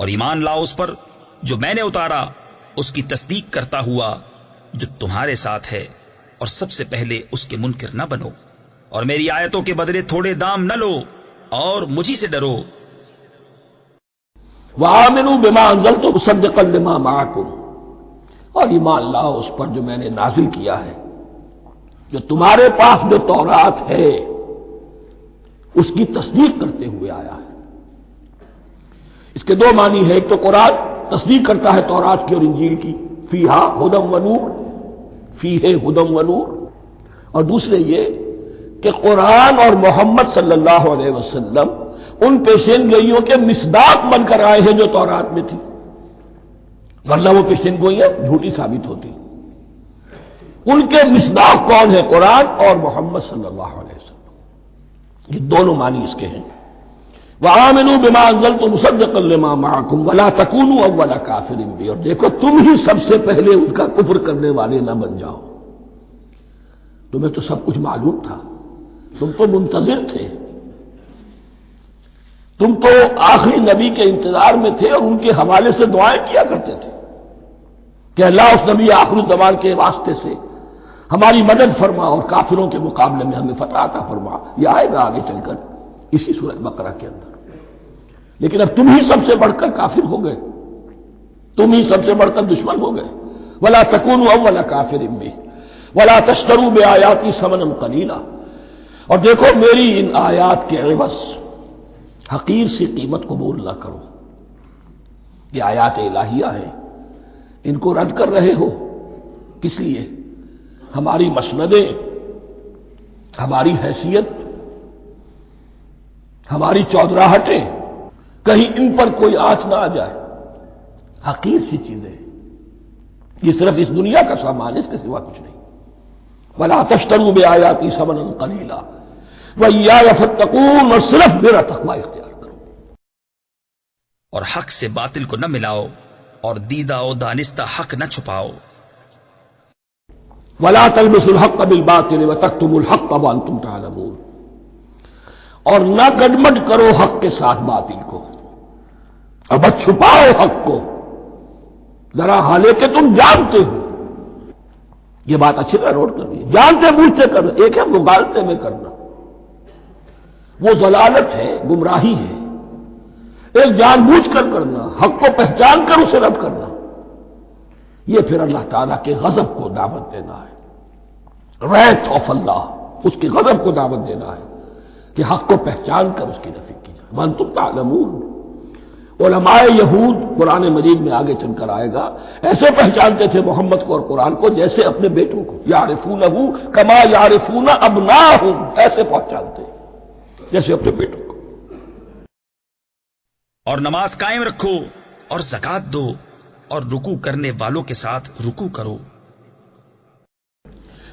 اور ایمان لاؤ اس پر جو میں نے اتارا، اس کی تصدیق کرتا ہوا جو تمہارے ساتھ ہے، اور سب سے پہلے اس کے منکر نہ بنو، اور میری آیتوں کے بدلے تھوڑے دام نہ لو، اور مجھی سے ڈرو۔ وآمنوا بما انزلت مصدقا لما معکم، اور ایمان لاؤ اس پر جو میں نے نازل کیا ہے، جو تمہارے پاس جو تورات ہے اس کی تصدیق کرتے ہوئے آیا ہے۔ اس کے دو معنی ہے، ایک تو قرآن تصدیق کرتا ہے تورات کی اور انجیل کی، فیہا ھدی و نور، فیہ ھدی و نور، اور دوسرے یہ کہ قرآن اور محمد صلی اللہ علیہ وسلم ان پیشین گوئیوں کے مصداق بن کر آئے ہیں جو تورات میں تھی، ورنہ وہ پیشین گوئیاں جھوٹی ثابت ہوتی۔ ان کے مصداق کون ہے؟ قرآن اور محمد صلی اللہ علیہ وسلم، یہ دونوں معنی اس کے ہیں۔ وآمنوا بما انزلت مصدقا لما معکم ولا تکونوا اول کافر بہ، اور دیکھو تم ہی سب سے پہلے ان کا کفر کرنے والے نہ بن جاؤ۔ تمہیں تو سب کچھ معلوم تھا، تم تو منتظر تھے، تم تو آخری نبی کے انتظار میں تھے اور ان کے حوالے سے دعائیں کیا کرتے تھے کہ اللہ اس نبی آخری زمان کے واسطے سے ہماری مدد فرما اور کافروں کے مقابلے میں ہمیں فتح عطا فرما۔ یہ آئے گا آگے چل کر اسی سورۃ بقرہ کے اندر۔ لیکن اب تم ہی سب سے بڑھ کر کافر ہو گئے، تم ہی سب سے بڑھ کر دشمن ہو گئے۔ ولا تکونوا اول کافر بہ ولا تشتروا بآیاتی ثمنا قلیلا، اور دیکھو میری ان آیات کے عوض حقیر سی قیمت قبول نہ کرو۔ یہ آیات الہیہ ہیں، ان کو رد کر رہے ہو، کس لیے؟ ہماری مسندیں، ہماری حیثیت، ہماری چودراہٹیں، کہیں ان پر کوئی آنچ نہ آ جائے۔ حقیر سی چیزیں، یہ صرف اس دنیا کا سامان ہے، اس کے سوا کچھ نہیں۔ ولا تشتروا بآیاتی ثمنا قلیلا وإیایا فاتقون، اور صرف میرا تقوی اختیار کرو۔ اور حق سے باطل کو نہ ملاؤ، اور دیدہ و دانستہ حق نہ چھپاؤ۔ ولا تلبسوا الحق بالباطل وتکتموا الحق وانتم تعلمون، اور نہ گڈمڈ کرو حق کے ساتھ باطل کو، اور بس چھپاؤ حق کو، ذرا حالے کہ تم جانتے ہو۔ یہ بات اچھی طرح نوٹ کرنی ہے، جانتے بوجھتے کرنا، ایک ہے مغالطے میں کرنا، وہ ضلالت ہے، گمراہی ہے۔ ایک جان بوجھ کر کرنا، حق کو پہچان کر اسے رد کرنا، یہ پھر اللہ تعالیٰ کے غضب کو دعوت دینا ہے، ریت آف اللہ، اس کے غضب کو دعوت دینا ہے کہ حق کو پہچان کر اس کی نفی کی جائے۔ وانتم تعلمون، علماء یہود قرآن مجید میں آگے چل کر آئے گا، ایسے پہچانتے تھے محمد کو اور قرآن کو جیسے اپنے بیٹوں کو، یعرفونہ کما یعرفون ابناہم، ایسے پہچانتے جیسے اپنے بیٹوں کو۔ اور نماز قائم رکھو اور زکوٰۃ دو، اور رکوع کرنے والوں کے ساتھ رکوع کرو۔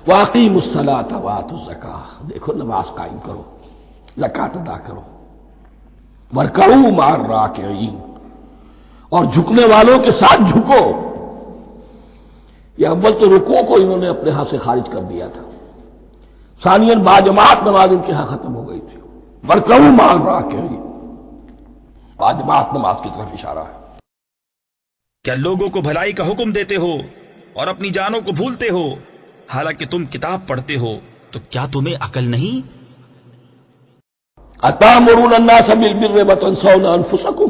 واقیموا الصلاۃ وآتوا الزکاۃ، دیکھو نماز قائم کرو، زکوٰۃ ادا کرو۔ وارکعوا مع الراکعین، اور جھکنے والوں کے ساتھ جھکو۔ یہ اول تو رکوع کو انہوں نے اپنے ہاں سے خارج کر دیا تھا، ثانیاً باجماعت نماز ان کے ہاں ختم ہو گئی تھی۔ وارکعوا مع الراکعین، باجماعت نماز کی طرف اشارہ ہے۔ کیا لوگوں کو بھلائی کا حکم دیتے ہو اور اپنی جانوں کو بھولتے ہو، حالانکہ تم کتاب پڑھتے ہو، تو کیا تمہیں عقل نہیں؟ اتامرون الناس بالبر وتنسون انفسکم،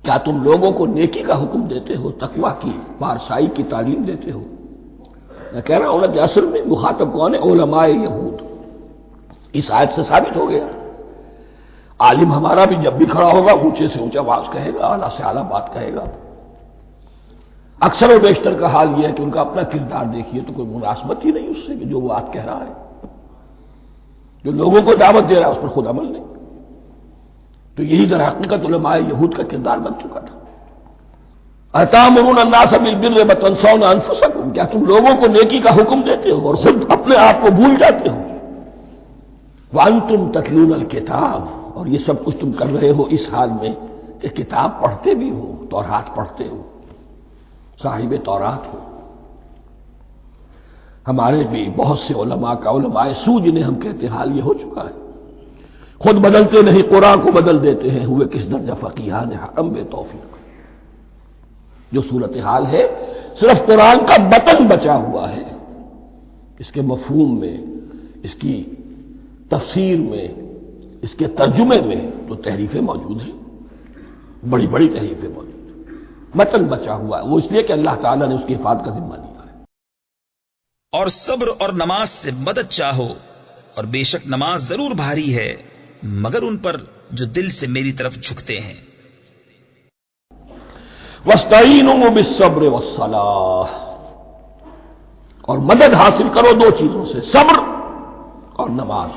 کیا تم لوگوں کو نیکی کا حکم دیتے ہو، تقوی کی، پارسائی کی تعلیم دیتے ہو؟ میں کہہ رہا ہوں نا کہ اصل میں مخاطب کون ہے؟ علماء یہود۔ اس آیت سے ثابت ہو گیا عالم ہمارا بھی جب بھی کھڑا ہوگا اونچے سے اونچا آواز کہے گا، اعلیٰ سے اعلیٰ بات کہے گا۔ اکثر و بیشتر کا حال یہ ہے کہ ان کا اپنا کردار دیکھیے تو کوئی مناسبت ہی نہیں اس سے کہ جو وہ بات کہہ رہا ہے، جو لوگوں کو دعوت دے رہا ہے اس پر خود عمل نہیں۔ تو یہی در حقیقت علماء یہود کا کردار بن چکا تھا۔ اتامرون الناس بالبر وتنسون انفسکم، کیا تم لوگوں کو نیکی کا حکم دیتے ہو اور خود اپنے آپ کو بھول جاتے ہو؟ وانتم تتلون الکتاب، اور یہ سب کچھ تم کر رہے ہو اس حال میں کہ کتاب پڑھتے بھی ہو، تورات پڑھتے ہو، صاحب تورات ہو۔ ہمارے بھی بہت سے علماء کا، علماء سو جنہیں ہم کہتے ہیں، حال یہ ہو چکا ہے، خود بدلتے نہیں، قرآن کو بدل دیتے ہیں، ہوئے کس درجہ فقیہان حرم بے توفیق۔ جو صورتحال ہے صرف قرآن کا بطن بچا ہوا ہے، اس کے مفہوم میں، اس کی تفسیر میں، اس کے ترجمے میں تو تحریفیں موجود ہیں، بڑی بڑی تحریفیں موجود ہیں، متن بچا ہوا ہے، وہ اس لیے کہ اللہ تعالیٰ نے اس کی حفاظت کا ذمہ لیا ہے۔ اور صبر اور نماز سے مدد چاہو، اور بے شک نماز ضرور بھاری ہے مگر ان پر جو دل سے میری طرف جھکتے ہیں۔ وَاسْتَعِینُوا بِالصَّبْرِ وَالصَّلَاةِ، اور مدد حاصل کرو دو چیزوں سے، صبر اور نماز۔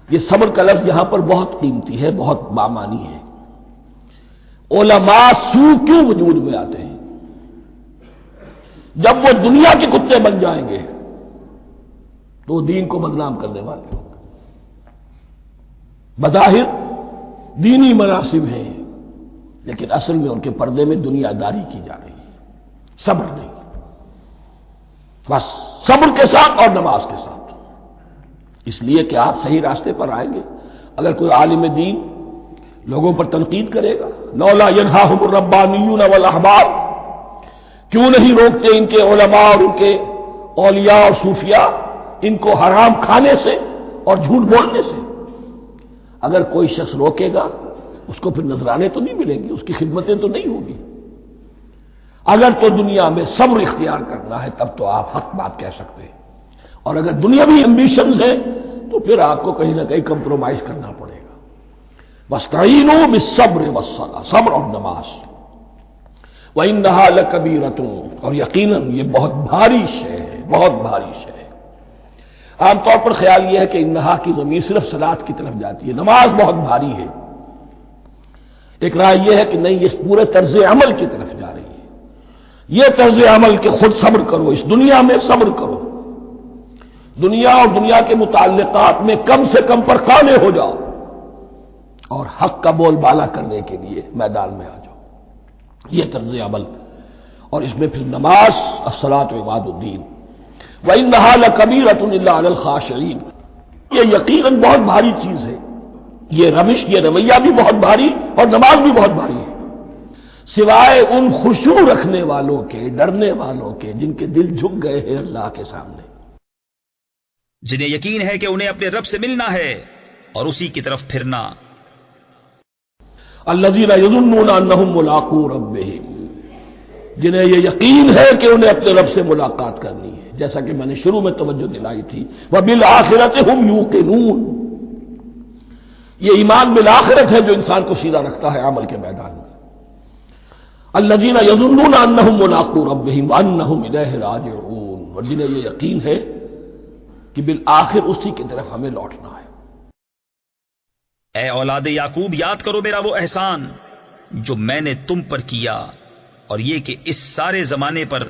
یہ صبر کا لفظ یہاں پر بہت قیمتی ہے، بہت بامانی ہے۔ علماء سو کیوں وجود میں آتے ہیں؟ جب وہ دنیا کے کتے بن جائیں گے تو دین کو بدنام کرنے والے ہوں گے۔ بظاہر دینی مناسب ہیں لیکن اصل میں ان کے پردے میں دنیا داری کی جا رہی ہے، صبر نہیں۔ بس صبر کے ساتھ اور نماز کے ساتھ، اس لیے کہ آپ صحیح راستے پر آئیں گے۔ اگر کوئی عالم دین لوگوں پر تنقید کرے گا، لولا ینہاہم الربانیون والاحبار، کیوں نہیں روکتے ان کے علماء اور ان کے اولیاء اور صوفیاء ان کو حرام کھانے سے اور جھوٹ بولنے سے؟ اگر کوئی شخص روکے گا اس کو پھر نذرانے تو نہیں ملیں گی، اس کی خدمتیں تو نہیں ہوگی۔ اگر تو دنیا میں صبر اختیار کرنا ہے تب تو آپ حق بات کہہ سکتے ہیں، اور اگر دنیاوی ایمبیشنز ہیں تو پھر آپ کو کہیں نہ کہیں کمپرومائز کرنا پڑے گا۔ وَاسْتَعِینُوا بِالصَّبْرِ وَالصَّلَاةِ، صبر اور نماز۔ وَإِنَّهَا لَكَبِیرَةٌ، اور یقیناً یہ بہت بھاری شے ہے، بہت بھاری شے ہے۔ عام طور پر خیال یہ ہے کہ انہا کی ضمیر صرف صلاۃ کی طرف جاتی ہے، نماز بہت بھاری ہے۔ ایک رائے یہ ہے کہ نہیں، یہ پورے طرز عمل کی طرف جا رہی ہے، یہ طرز عمل کہ خود صبر کرو، اس دنیا میں صبر کرو، دنیا اور دنیا کے متعلقات میں کم سے کم پر قانع ہو جاؤ، اور حق کا بول بالا کرنے کے لیے میدان میں آ جاؤ، یہ طرز عمل۔ اور اس میں پھر نماز، الصلاۃ عماد الدین۔ وَإِنَّهَا لَكَبِیرَةٌ إِلَّا عَلَى الْخَاشِعِینَ، یہ یقیناً بہت بھاری چیز ہے، یہ روش، یہ رویہ بھی بہت بھاری اور نماز بھی بہت بھاری ہے، سوائے ان خشوع رکھنے والوں کے، ڈرنے والوں کے، جن کے دل جھک گئے ہیں اللہ کے سامنے، جنہیں یقین ہے کہ انہیں اپنے رب سے ملنا ہے اور اسی کی طرف پھرنا۔ الذین یظنون انہم ملاقو ربہم، جنہیں یہ یقین ہے کہ انہیں اپنے رب سے ملاقات کرنی ہے، جیسا کہ میں نے شروع میں توجہ دلائی تھی، وبالآخرۃ ہم یوقنون، یہ ایمان بالآخرت ہے جو انسان کو سیدھا رکھتا ہے عمل کے میدان میں۔ الذین یظنون انہم ملاقو ربہم وانہم الیہ راجعون، اور جنہیں یہ یقین ہے کہ بالآخر اسی کی طرف ہمیں لوٹنا ہے۔ اے اولاد یعقوب، یاد کرو میرا وہ احسان جو میں نے تم پر کیا، اور یہ کہ اس سارے زمانے پر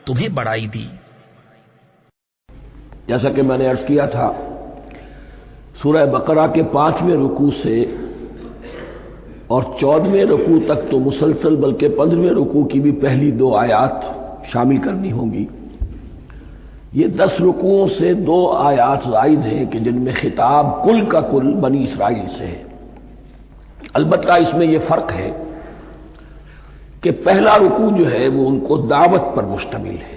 تمہیں بڑائی دی۔ جیسا کہ میں نے عرض کیا تھا، سورہ بقرہ کے 5ویں رکوع سے اور 14ویں رکوع تک تو مسلسل، بلکہ 15ویں رکوع کی بھی پہلی 2 آیات شامل کرنی ہوں گی۔ یہ 10 رکوعوں سے 2 آیات زائد ہیں کہ جن میں خطاب کل کا کل بنی اسرائیل سے ہے۔ البتہ اس میں یہ فرق ہے کہ پہلا رکوع جو ہے وہ ان کو دعوت پر مشتمل ہے،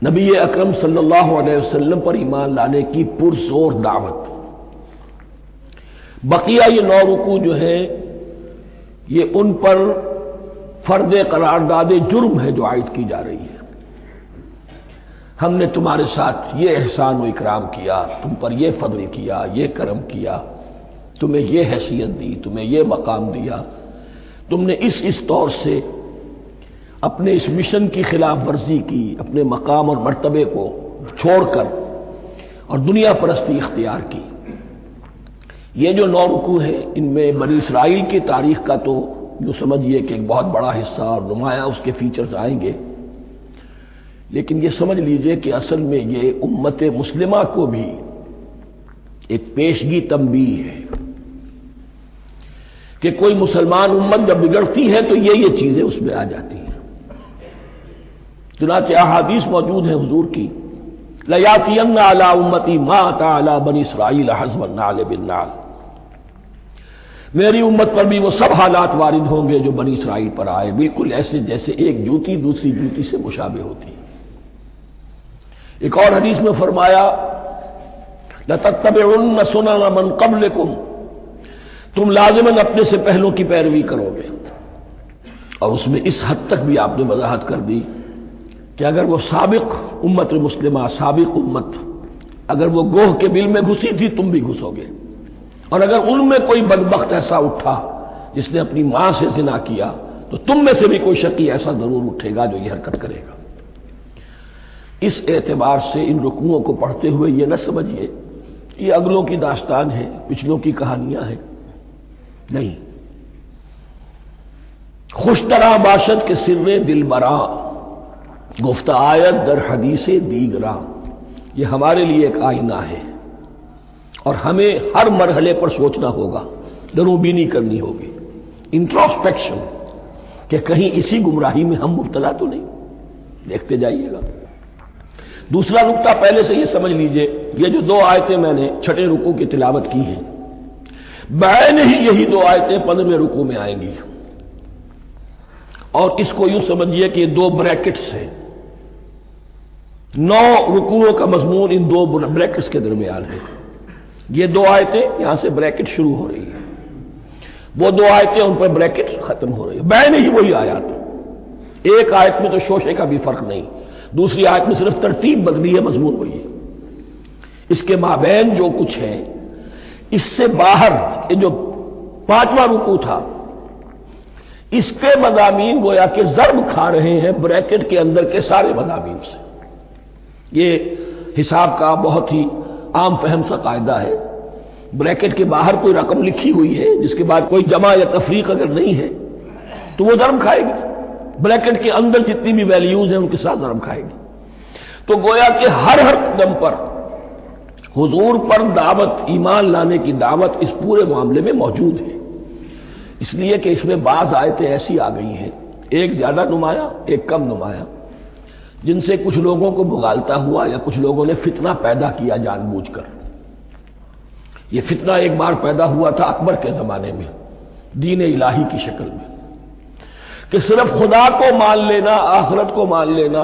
نبی اکرم صلی اللہ علیہ وسلم پر ایمان لانے کی پرزور دعوت۔ بقیہ یہ 9 رکوع جو ہیں یہ ان پر فرض قرارداد جرم ہے جو عائد کی جا رہی ہے۔ ہم نے تمہارے ساتھ یہ احسان و اکرام کیا، تم پر یہ فضل کیا، یہ کرم کیا، تمہیں یہ حیثیت دی، تمہیں یہ مقام دیا، تم نے اس طور سے اپنے اس مشن کی خلاف ورزی کی، اپنے مقام اور مرتبے کو چھوڑ کر اور دنیا پرستی اختیار کی۔ یہ جو 9 رکوع ہیں ان میں بنی اسرائیل کی تاریخ کا تو جو سمجھیے کہ ایک بہت بڑا حصہ اور نمایاں اس کے فیچرز آئیں گے، لیکن یہ سمجھ لیجئے کہ اصل میں یہ امت مسلمہ کو بھی ایک پیشگی تنبیہ ہے کہ کوئی مسلمان امت جب بگڑتی ہے تو یہ چیزیں اس میں آ جاتی ہیں۔ چنانچہ احادیث موجود ہیں حضور کی لَيَأْتِيَنَّ عَلَىٰ أُمَّتِي مَا أَتَىٰ عَلَىٰ بَنِي إِسْرَائِیلَ حَزْوَ النَّعْلِ بِالنَّعْلِ، میری امت پر بھی وہ سب حالات وارد ہوں گے جو بنی اسرائیل پر آئے، بالکل ایسے جیسے ایک جوتی دوسری جوتی سے مشابہ ہوتی ہے۔ ایک اور حدیث میں فرمایا لَتَتَّبِعُنَّ سُنَنَ مَن قَبْلِكُمْ، تم لازماً اپنے سے پہلوں کی پیروی کرو گے۔ اور اس میں اس حد تک بھی آپ نے وضاحت کر دی کہ اگر وہ سابق امت مسلمہ، سابق امت، اگر وہ گوہ کے بل میں گھسی تھی تم بھی گھسو گے، اور اگر ان میں کوئی بدبخت ایسا اٹھا جس نے اپنی ماں سے زنا کیا تو تم میں سے بھی کوئی شقی ایسا ضرور اٹھے گا جو یہ حرکت کرے گا۔ اس اعتبار سے ان رکوعوں کو پڑھتے ہوئے یہ نہ سمجھیے یہ اگلوں کی داستان ہے، پچھلوں کی کہانیاں ہیں، نہیں۔ خوش طرح باشد کے سر دل برا، گفتہ آیت در حدیث دیگرا، یہ ہمارے لیے ایک آئینہ ہے، اور ہمیں ہر مرحلے پر سوچنا ہوگا، دروبینی کرنی ہوگی، انٹروسپیکشن، کہ کہیں اسی گمراہی میں ہم مبتلا تو نہیں، دیکھتے جائیے گا۔ دوسرا نقطہ پہلے سے یہ سمجھ لیجئے، یہ جو دو آیتیں میں نے چھٹے رکوع کی تلاوت کی ہیں، بعین ہی یہی دو آیتیں 15ویں رکوع میں آئیں گی، اور اس کو یوں سمجھیے کہ یہ دو بریکٹس ہیں، 9 رکوعوں کا مضمون ان دو بریکٹس کے درمیان ہے۔ یہ دو آیتیں یہاں سے بریکٹ شروع ہو رہی ہیں، وہ دو آیتیں ان پر بریکٹ ختم ہو رہی ہے، بعین ہی وہی آیات، ایک آیت میں تو شوشے کا بھی فرق نہیں، دوسری آیت میں صرف ترتیب بدلی ہے، مضمون وہی ہے۔ اس کے مابین جو کچھ ہے، اس سے باہر یہ جو 5واں رکوع تھا، اس کے مضامین گویا کہ ضرب کھا رہے ہیں بریکٹ کے اندر کے سارے مضامین سے۔ یہ حساب کا بہت ہی عام فہم سا قاعدہ ہے، بریکٹ کے باہر کوئی رقم لکھی ہوئی ہے جس کے بعد کوئی جمع یا تفریق اگر نہیں ہے تو وہ ضرب کھائے گی، بریکٹ کے اندر جتنی بھی ویلیوز ہیں ان کے ساتھ ضرب کھائے گی۔ تو گویا کہ ہر قدم پر حضور پر دعوت، ایمان لانے کی دعوت اس پورے معاملے میں موجود ہے، اس لیے کہ اس میں بعض آیتیں ایسی آ گئی ہیں، ایک زیادہ نمایاں ایک کم نمایاں، جن سے کچھ لوگوں کو بغالتا ہوا یا کچھ لوگوں نے فتنہ پیدا کیا جان بوجھ کر۔ یہ فتنہ ایک بار پیدا ہوا تھا اکبر کے زمانے میں، دین الہی کی شکل میں، کہ صرف خدا کو مان لینا، آخرت کو مان لینا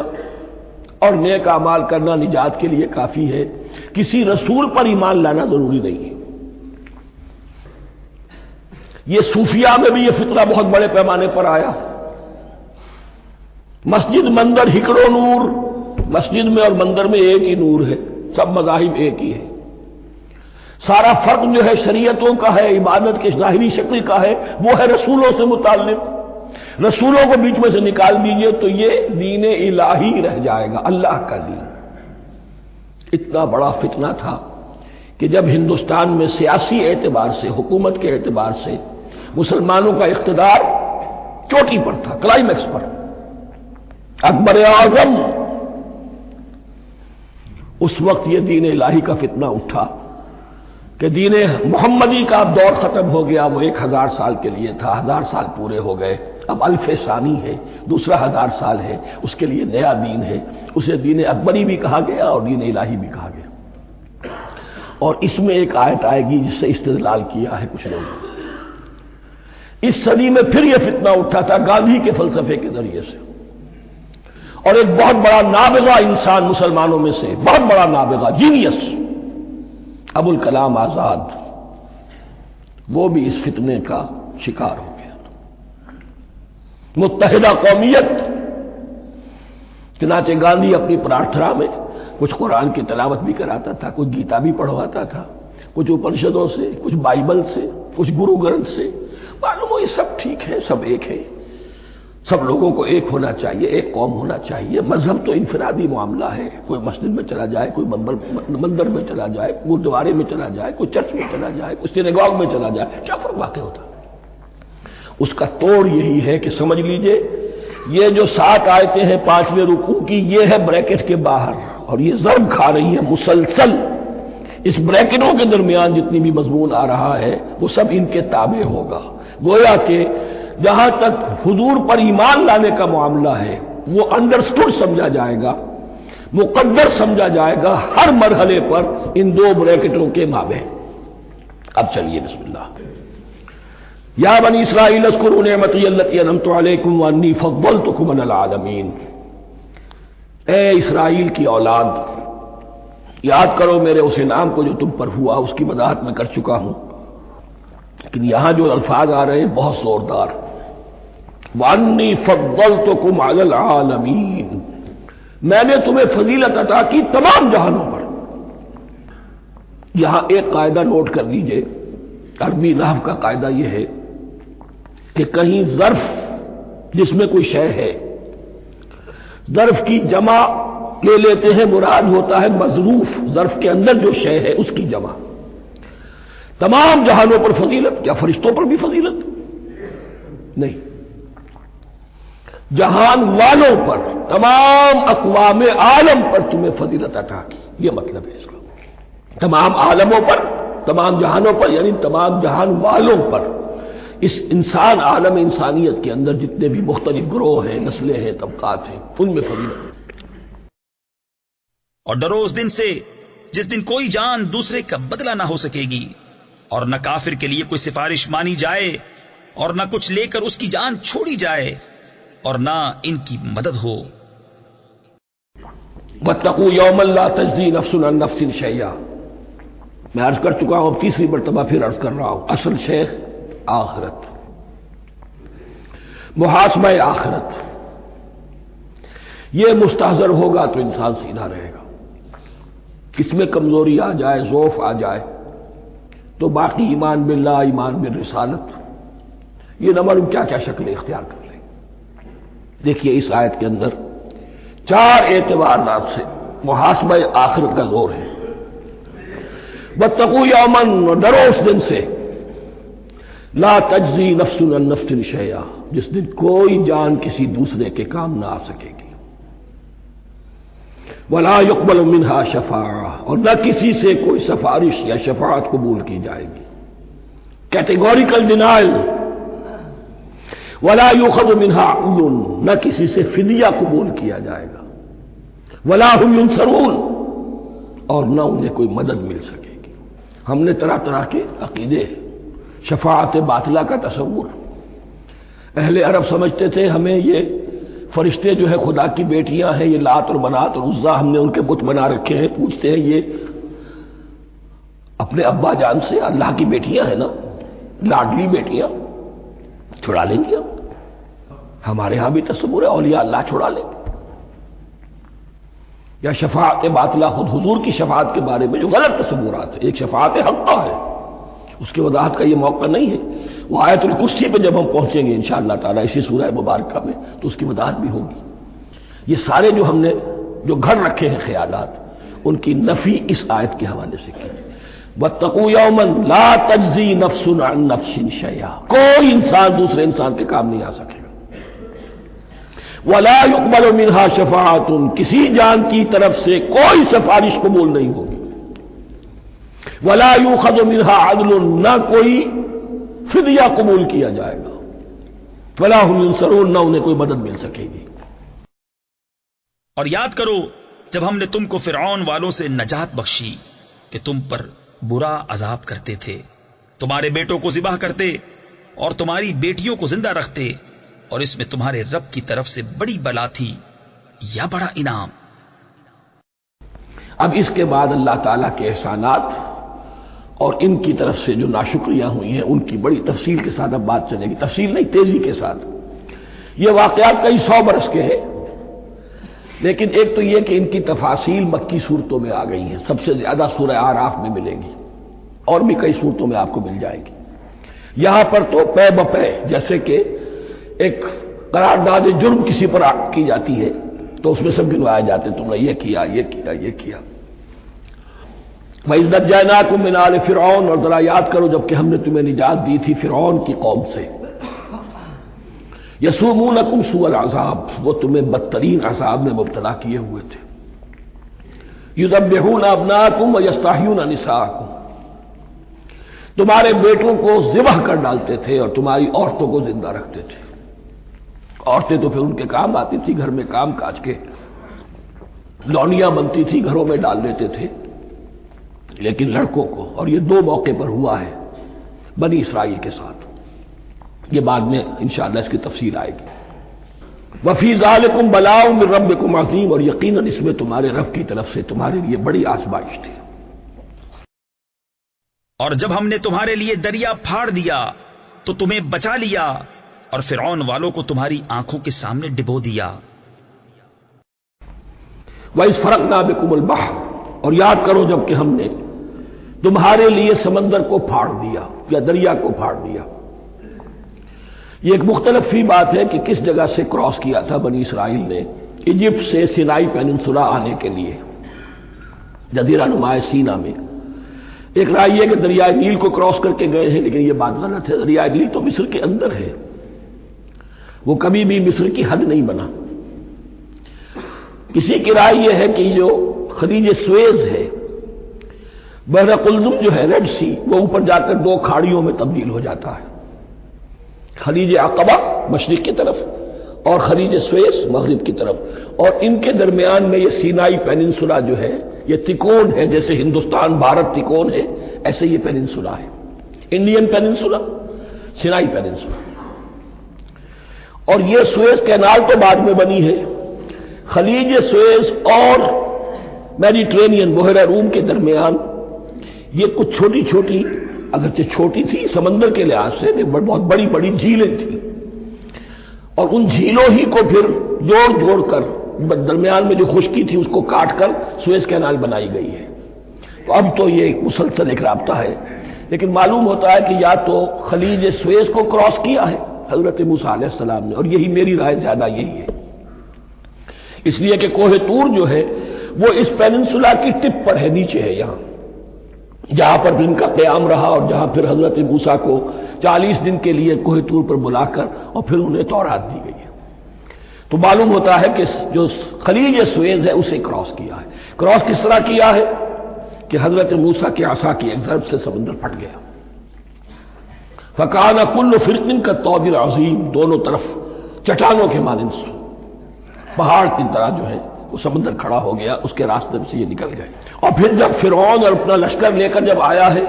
اور نیک اعمال کرنا نجات کے لیے کافی ہے، کسی رسول پر ایمان لانا ضروری نہیں ہے۔ یہ صوفیہ میں بھی یہ فتنہ بہت بڑے پیمانے پر آیا، مسجد مندر ہکڑو نور، مسجد میں اور مندر میں ایک ہی نور ہے، سب مذاہب ایک ہی ہے، سارا فرق جو ہے شریعتوں کا ہے، عبادت کی ظاہری شکل کا ہے، وہ ہے رسولوں سے متعلق۔ رسولوں کو بیچ میں سے نکال دیجئے تو یہ دین الہی رہ جائے گا، اللہ کا دین۔ اتنا بڑا فتنہ تھا کہ جب ہندوستان میں سیاسی اعتبار سے، حکومت کے اعتبار سے مسلمانوں کا اقتدار چوٹی پر تھا، کلائمیکس پر، اکبر اعظم، اس وقت یہ دین الہی کا فتنہ اٹھا کہ دین محمدی کا اب دور ختم ہو گیا، وہ 1000 سال کے لیے تھا، 1000 سال پورے ہو گئے، اب الف ثانی ہے، دوسرا 1000 سال ہے، اس کے لیے نیا دین ہے، اسے دین اکبری بھی کہا گیا اور دین الہی بھی کہا گیا۔ اور اس میں ایک آیت آئے گی جس سے استدلال کیا ہے کچھ لوگوں نے۔ اس صدی میں پھر یہ فتنہ اٹھا تھا گاندھی کے فلسفے کے ذریعے سے، اور ایک بہت بڑا نابغہ انسان مسلمانوں میں سے، بہت بڑا نابغہ، جینیس، ابوالکلام آزاد، وہ بھی اس فتنے کا شکار ہو گیا۔ متحدہ قومیت، چنانچہ گاندھی اپنی پرارتھنا میں کچھ قرآن کی تلاوت بھی کراتا تھا، کچھ گیتا بھی پڑھواتا تھا، کچھ اپنشدوں سے، کچھ بائبل سے، کچھ گرو گرنتھ سے، معلوم ہو یہ سب ٹھیک ہے، سب ایک ہے، سب لوگوں کو ایک ہونا چاہیے، ایک قوم ہونا چاہیے، مذہب تو انفرادی معاملہ ہے، کوئی مسجد میں چلا جائے، کوئی مندر میں چلا جائے، گردوارے میں چلا جائے، کوئی چرچ میں چلا جائے، کوئی سینیگاگ میں چلا جائے، کیا فرق واقع ہوتا؟ اس کا توڑ یہی ہے کہ سمجھ لیجئے یہ جو 7 آیتیں ہیں 5ویں رکوع کی، یہ ہے بریکٹ کے باہر، اور یہ ضرب کھا رہی ہے مسلسل، اس بریکٹوں کے درمیان جتنی بھی مضمون آ رہا ہے وہ سب ان کے تابع ہوگا۔ گویا کہ جہاں تک حضور پر ایمان لانے کا معاملہ ہے وہ انڈرسٹوڈ سمجھا جائے گا، مقدر سمجھا جائے گا ہر مرحلے پر ان دو بریکٹوں کے مابین۔ اب چلیے بسم اللہ۔ یا بنی اسرائیل اذکروا نعمتی التی انعمت علیکم وانی فضلتکم علی العالمین، اے اسرائیل کی اولاد، یاد کرو میرے اس انعام کو جو تم پر ہوا، اس کی وضاحت میں کر چکا ہوں، لیکن یہاں جو الفاظ آ رہے ہیں بہت زوردار، وانی فضلتکم علی العالمین، میں نے تمہیں فضیلت عطا کی تمام جہانوں پر۔ یہاں ایک قاعدہ نوٹ کر لیجئے، عربی نحو کا قاعدہ یہ ہے کہ کہیں ظرف جس میں کوئی شے ہے، ظرف کی جمع لے لیتے ہیں، مراد ہوتا ہے مظروف، ظرف کے اندر جو شے ہے اس کی جمع۔ تمام جہانوں پر فضیلت، کیا فرشتوں پر بھی فضیلت؟ نہیں، جہان والوں پر، تمام اقوام عالم پر تمہیں فضیلت عطا کی، یہ مطلب ہے اس کا۔ تمام عالموں پر، تمام جہانوں پر، یعنی تمام جہان والوں پر، اس انسان عالم انسانیت کے اندر جتنے بھی مختلف گروہ ہیں، نسلیں ہیں، طبقات ہیں، ان میں فضیلت۔ اور ڈرو اس دن سے جس دن کوئی جان دوسرے کا بدلہ نہ ہو سکے گی، اور نہ کافر کے لیے کوئی سفارش مانی جائے، اور نہ کچھ لے کر اس کی جان چھوڑی جائے، اور نہ ان کی مدد ہو۔ واتقوا یوما لا تجزی نفس عن نفس شیئا، میں عرض کر چکا ہوں، اب تیسری مرتبہ پھر عرض کر رہا ہوں، اصل شیخ آخرت، محاسبہ آخرت، یہ مستحضر ہوگا تو انسان سیدھا رہے گا۔ کس میں کمزوری آ جائے، ضعف آ جائے، تو باقی ایمان باللہ، ایمان بالرسالت، یہ نہ معلوم کیا کیا شکلیں اختیار کر لیں۔ دیکھیے اس آیت کے اندر چار اعتبارات سے محاسبہ آخرت کا زور ہے۔ واتقوا یوما، ڈرو اس دن سے، لا تجزی نفس عن نفس شیئا، جس دن کوئی جان کسی دوسرے کے کام نہ آ سکے گی، ولا یقبل منہا شفاعہ، اور نہ کسی سے کوئی سفارش یا شفاعت قبول کی جائے گی، کیٹیگوریکل ڈینائل، ولا یؤخذ منہا عدل، نہ کسی سے فدیہ قبول کیا جائے گا، ولا هم ینصرون، اور نہ انہیں کوئی مدد مل سکے گی۔ ہم نے طرح طرح کے عقیدے، شفاعت باطلہ کا تصور، اہل عرب سمجھتے تھے ہمیں یہ فرشتے جو ہے خدا کی بیٹیاں ہیں، یہ لات اور منات اور عزا ہم نے ان کے بت بنا رکھے ہیں، پوچھتے ہیں یہ اپنے ابا جان سے اللہ کی بیٹیاں ہیں نا، لاڈلی بیٹیاں، چھڑا لیں گے ہمارے ہاں بھی تصور ہے اولیاء اللہ چھڑا لیں گے۔ یا شفاعت باطلہ، خود حضور کی شفاعت کے بارے میں جو غلط تصورات ہیں، ایک شفاعت حقہ ہے، اس کی وضاحت کا یہ موقع نہیں ہے، وہ آیت الکرسی پہ جب ہم پہنچیں گے انشاءاللہ تعالیٰ اسی سورہ مبارکہ میں تو اس کی وضاحت بھی ہوگی۔ یہ سارے جو ہم نے جو گھر رکھے ہیں خیالات، ان کی نفی اس آیت کے حوالے سے کی۔ واتقوا یوما لا تجزی نفس عن نفس شیئا، کوئی انسان دوسرے انسان کے کام نہیں آ سکے گا، ولا يقبل منها شفاعت، کسی جان کی طرف سے کوئی سفارش قبول نہیں ہوگی، ولا يؤخذ منها عدل، نہ کوئی فدیہ قبول کیا جائے گا، ولا هم ينصرون، نہ انہیں کوئی مدد مل سکے گی۔ اور یاد کرو جب ہم نے تم کو فرعون والوں سے نجات بخشی کہ تم پر برا عذاب کرتے تھے، تمہارے بیٹوں کو ذبح کرتے اور تمہاری بیٹیوں کو زندہ رکھتے، اور اس میں تمہارے رب کی طرف سے بڑی بلا تھی یا بڑا انعام۔ اب اس کے بعد اللہ تعالیٰ کے احسانات اور ان کی طرف سے جو ناشکریاں ہوئی ہیں ان کی بڑی تفصیل کے ساتھ اب بات چلے گی، تفصیل نہیں، تیزی کے ساتھ۔ یہ واقعات کئی 100 برس کے ہیں، لیکن ایک تو یہ کہ ان کی تفاصیل مکی صورتوں میں آ گئی ہیں، سب سے زیادہ سورہ اعراف میں ملے گی، اور بھی کئی صورتوں میں آپ کو مل جائے گی۔ یہاں پر تو پے بپے، جیسے کہ ایک قرارداد جرم کسی پر کی جاتی ہے تو اس میں سب گنوائے جاتے ہیں، تم نے یہ کیا، یہ کیا، یہ کیا۔ وَإِذْ نَجَّيْنَاكُم مِّنْ آلِ فِرْعَوْنَ، اور ذرا یاد کرو جب کہ ہم نے تمہیں نجات دی تھی فرعون کی قوم سے۔ یسومونکم سوء العذاب، وہ تمہیں بدترین عذاب میں مبتلا کیے ہوئے تھے۔ یذبحون ابناءکم ویستحیون نساءکم، تمہارے بیٹوں کو ذبح کر ڈالتے تھے اور تمہاری عورتوں کو زندہ رکھتے تھے۔ عورتیں تو پھر ان کے کام آتی تھی گھر میں کام کاج کے، لونیاں بنتی تھی گھروں میں ڈال لیتے تھے لیکن لڑکوں کو، اور یہ دو موقع پر ہوا ہے بنی اسرائیل کے ساتھ، یہ بعد میں انشاءاللہ اس کی تفصیل آئے گی۔ وفی ذالکم بلاء من ربکم عظیم، اور یقیناً اس میں تمہارے رب کی طرف سے تمہارے لیے بڑی آزمائش تھی۔ اور جب ہم نے تمہارے لیے دریا پھاڑ دیا تو تمہیں بچا لیا اور فرعون والوں کو تمہاری آنکھوں کے سامنے ڈبو دیا۔ وَإِذْ فَرَقْنَا بِكُمُ الْبَحْرَ، اور یاد کرو جب کہ ہم نے تمہارے لیے سمندر کو پھاڑ دیا یا دریا کو پھاڑ دیا۔ یہ ایک مختلف فی بات ہے کہ کس جگہ سے کراس کیا تھا بنی اسرائیل نے ایجپٹ سے سینائی پیننسولا آنے کے لیے جزیرہ نما سینا میں۔ ایک رائے یہ کہ دریائے نیل کو کراس کر کے گئے ہیں، لیکن یہ بات غلط ہے، دریائے نیل تو مصر کے اندر ہے، وہ کبھی بھی مصر کی حد نہیں بنا۔ کسی کی رائے یہ ہے کہ جو خلیج سویز ہے، بحر قلزم جو ہے ریڈ سی، وہ اوپر جا کر دو کھاڑیوں میں تبدیل ہو جاتا ہے، خلیج عقبہ مشرق کی طرف اور خلیج سویز مغرب کی طرف، اور ان کے درمیان میں یہ سینائی پیننسولا جو ہے یہ تکون ہے، جیسے ہندوستان بھارت تکون ہے ایسے یہ پیننسولا ہے، انڈین پیننسولا، سینائی پیننسولا۔ اور یہ سویز کینال تو بعد میں بنی ہے، خلیج سویز اور میڈیٹرینین بحیرہ روم کے درمیان یہ کچھ چھوٹی چھوٹی، اگرچہ چھوٹی تھی سمندر کے لحاظ سے، بہت بڑی بڑی جھیلیں تھیں، اور ان جھیلوں ہی کو پھر جوڑ جوڑ کر درمیان میں جو خشکی تھی اس کو کاٹ کر سویز کینال بنائی گئی ہے۔ تو اب تو یہ ایک مسلسل ایک رابطہ ہے، لیکن معلوم ہوتا ہے کہ یا تو خلیج سویز کو کراس کیا ہے حضرت موسیٰ علیہ السلام نے، اور یہی میری رائے زیادہ یہی ہے، اس لیے کہ کوہ طور جو ہے وہ اس پیننسولا کی ٹپ پر ہے، نیچے ہے یہاں، جہاں پر بھی ان کا قیام رہا اور جہاں پھر حضرت موسیٰ کو 40 دن کے لیے کوہ طور پر بلا کر اور پھر انہیں تورات دی گئی ہے۔ تو معلوم ہوتا ہے کہ جو خلیج سویز ہے اسے کراس کیا ہے۔ کراس کس طرح کیا ہے کہ حضرت موسیٰ کے عصا کی ایک ضرب سے سمندر پھٹ گیا، فَكَانَ كُلُّ فِرْقٍ كَالطَّوْدِ الْعَظِيمِ، دونوں طرف چٹانوں کے مانند پہاڑ کی طرح جو ہے وہ سمندر کھڑا ہو گیا، اس کے راستے سے یہ نکل گئے۔ اور پھر جب فرعون اور اپنا لشکر لے کر جب آیا ہے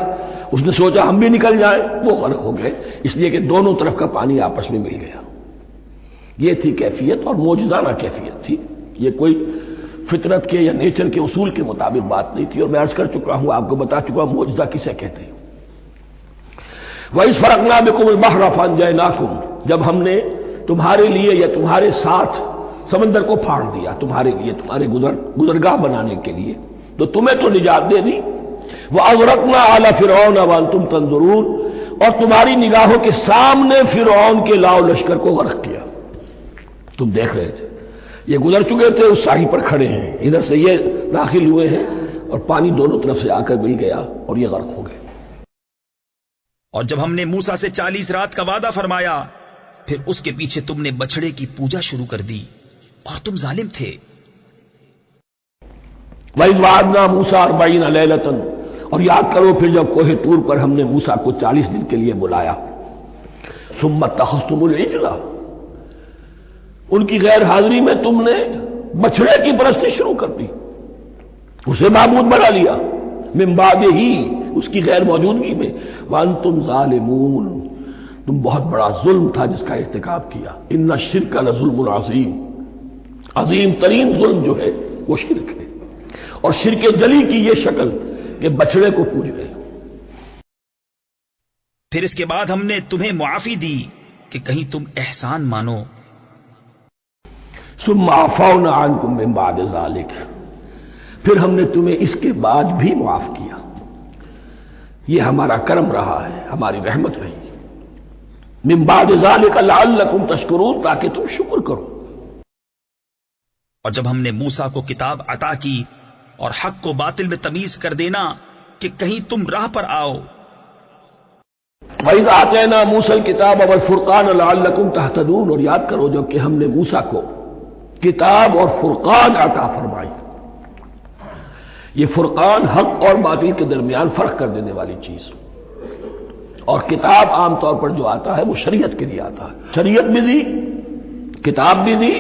اس نے سوچا ہم بھی نکل جائیں، وہ غرق ہو گئے، اس لیے کہ دونوں طرف کا پانی آپس میں مل گیا۔ یہ تھی کیفیت، اور معجزانہ کیفیت تھی، یہ کوئی فطرت کے یا نیچر کے اصول کے مطابق بات نہیں تھی، اور میں عرض کر چکا ہوں، آپ کو بتا چکا ہوں معجزہ کسے کہتے ہیں۔ وَإِذْ فَرَقْنَا بِكُمُ الْبَحْرَ فَأَنْجَيْنَاكُمْ، جب ہم نے تمہارے لیے یا تمہارے ساتھ سمندر کو پھاڑ دیا، تمہارے لیے تمہارے گزرگاہ بنانے کے لیے، تو تمہیں تو نجات دے دی۔ وَأَغْرَقْنَا آلَ فِرْعَوْنَ وَأَنْتُمْ تَنظُرُونَ، اور تمہاری نگاہوں کے سامنے فرعون کے لاؤ لشکر کو غرق کیا، تم دیکھ رہے تھے، یہ گزر چکے تھے، اس ساحل پر کھڑے ہیں، ادھر سے یہ داخل ہوئے ہیں اور پانی دونوں طرف سے آ کر مل گیا اور یہ غرق ہو گئے۔ اور جب ہم نے موسیٰ سے 40 رات کا وعدہ فرمایا، پھر اس کے پیچھے تم نے بچڑے کی پوجا شروع کر دی اور تم ظالم تھے۔ وَإِذْ وَعَدْنَا مُوسَىٰ 40 لَيْلَةً، اور یاد کرو پھر جب کوہ طور پر ہم نے موسیٰ کو 40 دن کے لیے بلایا، ثُمَّ اتَّخَذْتُمُ الْعِجْلَ، ان کی غیر حاضری میں تم نے بچڑے کی پرستی شروع کر دی، اسے معبود بنا لیا، من بعدہ، اس کی غیر موجودگی میں، وَأَنْتُمْ ظَالِمُونَ، تم بہت بڑا ظلم تھا جس کا ارتکاب کیا، ان الشرک لظلم عظیم، عظیم ترین ظلم جو ہے وہ شرک ہے، اور شرک جلی کی یہ شکل کہ بچڑے کو پوج رہے۔ پھر اس کے بعد ہم نے تمہیں معافی دی کہ کہیں تم احسان مانو۔ ثم عفونا عنکم من بعد ذلک، پھر ہم نے تمہیں اس کے بعد بھی معاف کیا، یہ ہمارا کرم رہا ہے، ہماری رحمت رہی۔ من بعد ذلک لعلکم تشکرون، تاکہ تم شکر کرو۔ اور جب ہم نے موسیٰ کو کتاب عطا کی اور حق کو باطل میں تمیز کر دینا کہ کہیں تم راہ پر آؤ۔ وَإِذْ آتَيْنَا مُوسَى الْكِتَابَ وَالْفُرْقَانَ لَعَلَّكُمْ تَهْتَدُونَ، اور یاد کرو جب کہ ہم نے موسیٰ کو کتاب اور فرقان عطا فرمائی۔ یہ فرقان حق اور باطل کے درمیان فرق کر دینے والی چیز، اور کتاب عام طور پر جو آتا ہے وہ شریعت کے لیے آتا ہے، شریعت بھی دی، کتاب بھی دی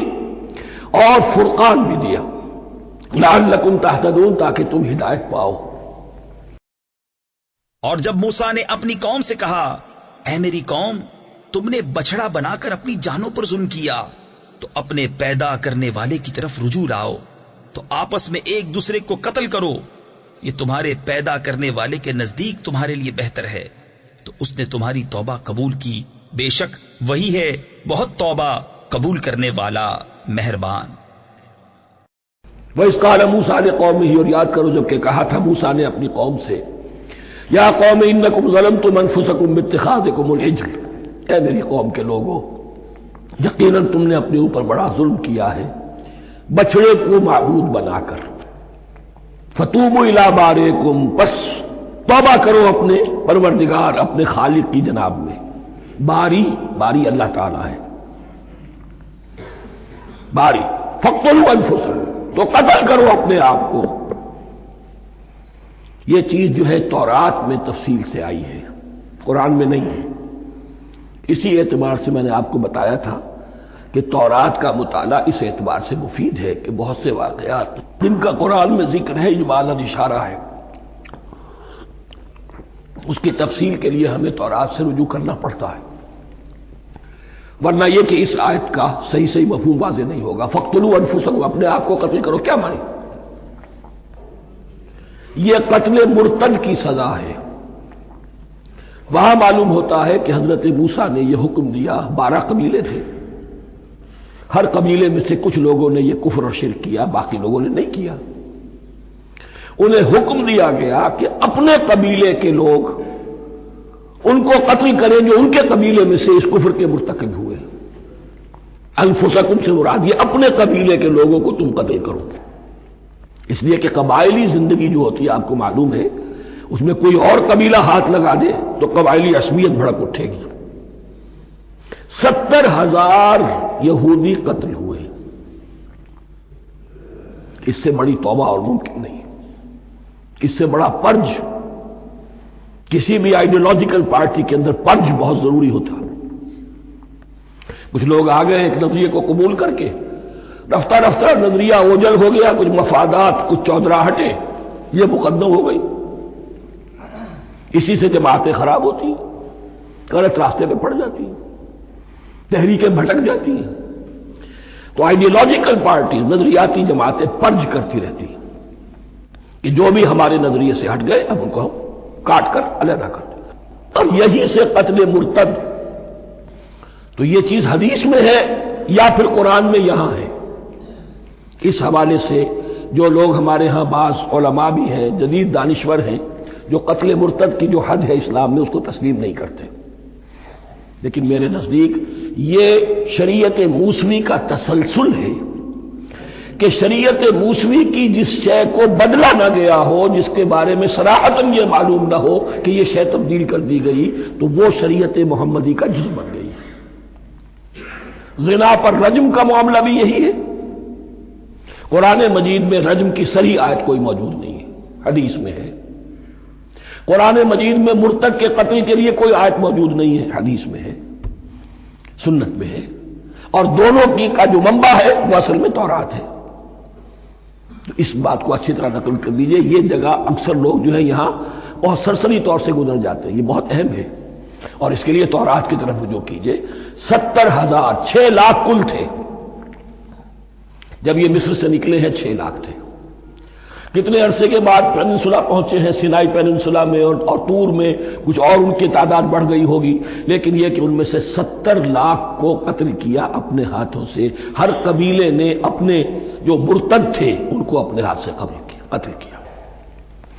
اور فرقان بھی دیا۔ لعلکم تہتدون، تاکہ تم ہدایت پاؤ۔ اور جب موسیٰ نے اپنی قوم سے کہا، اے میری قوم، تم نے بچڑا بنا کر اپنی جانوں پر ظلم کیا، تو اپنے پیدا کرنے والے کی طرف رجوع لاؤ، تو آپس میں ایک دوسرے کو قتل کرو، یہ تمہارے پیدا کرنے والے کے نزدیک تمہارے لیے بہتر ہے، تو اس نے تمہاری توبہ قبول کی، بے شک وہی ہے بہت توبہ قبول کرنے والا مہربان۔ وَإِذْ قَالَ مُوسَىٰ لِقَوْمِهِ، اور یاد کرو جب کہ کہا تھا موسیٰ نے اپنی قوم سے، یا قوم انکم ظلمتم انفسکم باتخاذکم العجل، اے میری قوم کے لوگوں، یقیناً تم نے اپنے اوپر بڑا ظلم کیا ہے بچڑے کو معبود بنا کر۔ فتوبوا الی بارئکم، پس توبہ کرو اپنے پروردگار، اپنے خالق کی جناب میں۔ باری اللہ تعالیٰ ہے، باری فاقتلوا انفسکم، تو قتل کرو اپنے آپ کو۔ یہ چیز جو ہے تورات میں تفصیل سے آئی ہے، قرآن میں نہیں ہے۔ اسی اعتبار سے میں نے آپ کو بتایا تھا کہ تورات کا مطالعہ اس اعتبار سے مفید ہے کہ بہت سے واقعات جن کا قرآن میں ذکر ہے، اجمالاً اشارہ ہے، اس کی تفصیل کے لیے ہمیں تورات سے رجوع کرنا پڑتا ہے، ورنہ یہ کہ اس آیت کا صحیح مفہوم واضح نہیں ہوگا۔ فاقتلوا انفسکم، اپنے آپ کو قتل کرو، کیا معنی؟ یہ قتل مرتد کی سزا ہے۔ وہاں معلوم ہوتا ہے کہ حضرت موسیٰ نے یہ حکم دیا، 12 قبیلے تھے، ہر قبیلے میں سے کچھ لوگوں نے یہ کفر اور شرک کیا، باقی لوگوں نے نہیں کیا۔ انہیں حکم دیا گیا کہ اپنے قبیلے کے لوگ ان کو قتل کریں جو ان کے قبیلے میں سے اس کفر کے مرتکب ہوئے۔ انفسکم سے مراد یہ اپنے قبیلے کے لوگوں کو تم قتل کرو، اس لیے کہ قبائلی زندگی جو ہوتی ہے آپ کو معلوم ہے، اس میں کوئی اور قبیلہ ہاتھ لگا دے تو قبائلی عصبیت بھڑک اٹھے گی۔ 70,000 یہودی قتل ہوئے، اس سے بڑی توبہ اور ممکن نہیں، اس سے بڑا پرج، کسی بھی آئیڈیولوجیکل پارٹی کے اندر پرج بہت ضروری ہوتا۔ کچھ لوگ آ گئے ایک نظریے کو قبول کر کے، رفتہ رفتہ نظریہ اوجل ہو گیا، کچھ مفادات، کچھ چودراہٹیں، یہ مقدم ہو گئی، اسی سے جماعتیں خراب ہوتی ہیں، غلط راستے پہ پڑ جاتی ہیں، تحریکیں بھٹک جاتی ہیں۔ تو آئیڈیولوجیکل پارٹی، نظریاتی جماعتیں پرج کرتی رہتی ہیں کہ جو بھی ہمارے نظریے سے ہٹ گئے اب ان کو ہم کاٹ کر علیحدہ کر دیں۔ اور یہی سے قتل مرتد، تو یہ چیز حدیث میں ہے یا پھر قرآن میں یہاں ہے۔ اس حوالے سے جو لوگ ہمارے ہاں بعض علماء بھی ہیں، جدید دانشور ہیں، جو قتل مرتد کی جو حد ہے اسلام میں اس کو تسلیم نہیں کرتے، لیکن میرے نزدیک یہ شریعت موسوی کا تسلسل ہے کہ شریعت موسوی کی جس شے کو بدلا نہ گیا ہو، جس کے بارے میں صراحتاً یہ معلوم نہ ہو کہ یہ شے تبدیل کر دی گئی، تو وہ شریعت محمدی کا جز بن گئی۔ زنا پر رجم کا معاملہ بھی یہی ہے۔ قرآن مجید میں رجم کی صریح آیت کوئی موجود نہیں ہے، حدیث میں ہے۔ قرآن مجید میں مرتد کے قتل کے لیے کوئی آیت موجود نہیں ہے، حدیث میں ہے، سنت میں ہے، اور دونوں کی کا جو منبع ہے وہ اصل میں تورات ہے۔ تو اس بات کو اچھی طرح نقل کر دیجئے، یہ جگہ اکثر لوگ جو ہے یہاں بہت سرسری طور سے گزر جاتے ہیں، یہ بہت اہم ہے، اور اس کے لیے تورات کی طرف رجوع کیجئے۔ 70,000، 6 لاکھ کل تھے جب یہ مصر سے نکلے ہیں، 6 لاکھ تھے۔ کتنے عرصے کے بعد پیننسولا پہنچے ہیں، سینائی پیننسولا میں اور طور میں، کچھ اور ان کی تعداد بڑھ گئی ہوگی، لیکن یہ کہ ان میں سے 70 لاکھ کو قتل کیا اپنے ہاتھوں سے۔ ہر قبیلے نے اپنے جو مرتد تھے ان کو اپنے ہاتھ سے قتل کیا۔